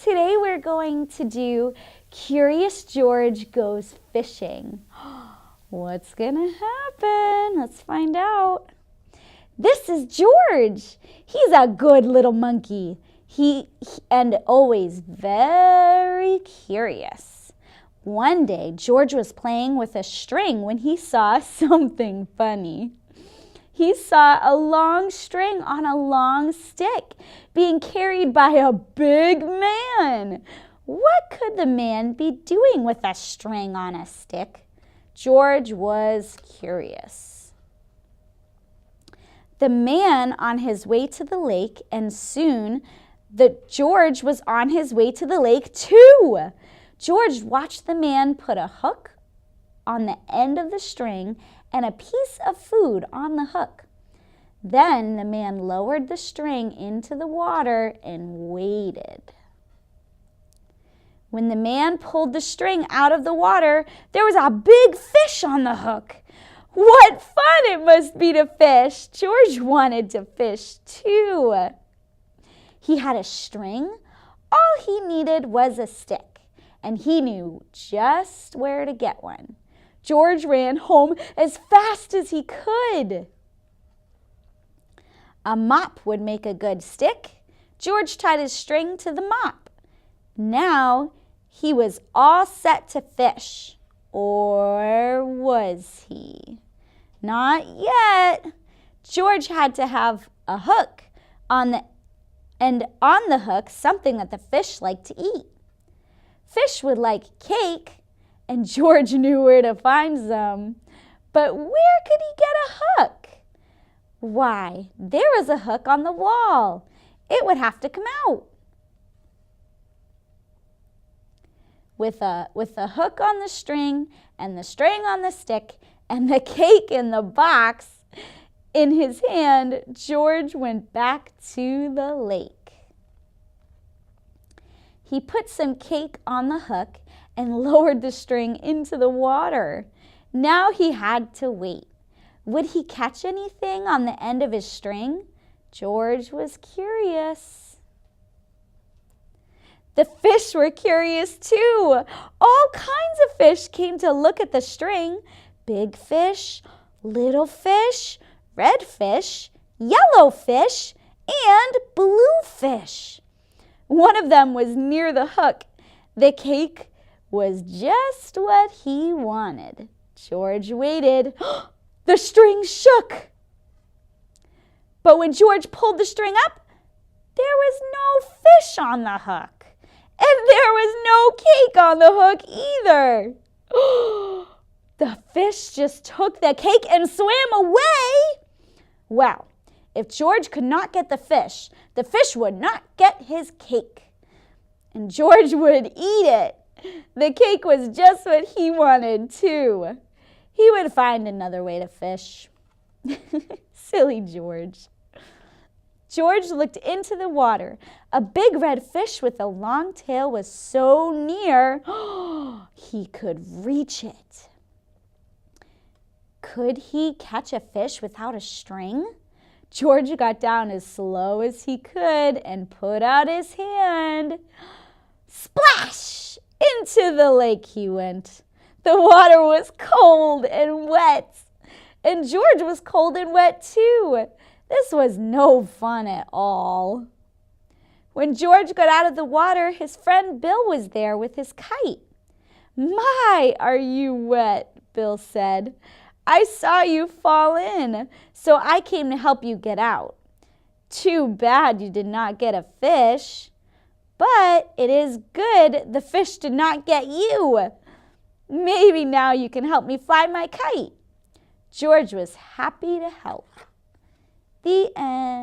Today we're going to do Curious George Goes Fishing. What's gonna happen? Let's find out. This is George. He's a good little monkey. And always very curious. One day, George was playing with a string when he saw something funny. He saw a long string on a long stick being carried by a big man. What could the man be doing with a string on a stick? George was curious. The man on his way to the lake, and soon George was on his way to the lake too. George watched the man put a hook on the end of the string and a piece of food on the hook. Then the man lowered the string into the water and waited. When the man pulled the string out of the water, there was a big fish on the hook. What fun it must be to fish! George wanted to fish too. He had a string. All he needed was a stick, and he knew just where to get one. George ran home as fast as he could. A mop would make a good stick. George tied his string to the mop. Now he was all set to fish. Or was he? Not yet. George had to have a hook on the hook something that the fish liked to eat. Fish would like cake, and George knew where to find some. But where could he get a hook? Why, there was a hook on the wall. It would have to come out. With a hook on the string and the string on the stick and the cake in the box in his hand, George went back to the lake. He put some cake on the hook and lowered the string into the water. Now he had to wait. Would he catch anything on the end of his string? George was curious. The fish were curious too. All kinds of fish came to look at the string. Big fish, little fish, red fish, yellow fish, and blue fish. One of them was near the hook. The cake was just what he wanted. George waited. The string shook. But when George pulled the string up, there was no fish on the hook. And there was no cake on the hook either. The fish just took the cake and swam away. Well, if George could not get the fish would not get his cake. And George would eat it. The cake was just what he wanted too. He would find another way to fish. Silly George. George looked into the water. A big red fish with a long tail was so near, he could reach it. Could he catch a fish without a string? George got down as slow as he could and put out his hand. Splash! Into the lake he went. The water was cold and wet, and George was cold and wet too. This was no fun at all. When George got out of the water, his friend Bill was there with his kite. "My, are you wet," Bill said. "I saw you fall in, so I came to help you get out. Too bad you did not get a fish. But it is good the fish did not get you. Maybe now you can help me fly my kite." George was happy to help. The end.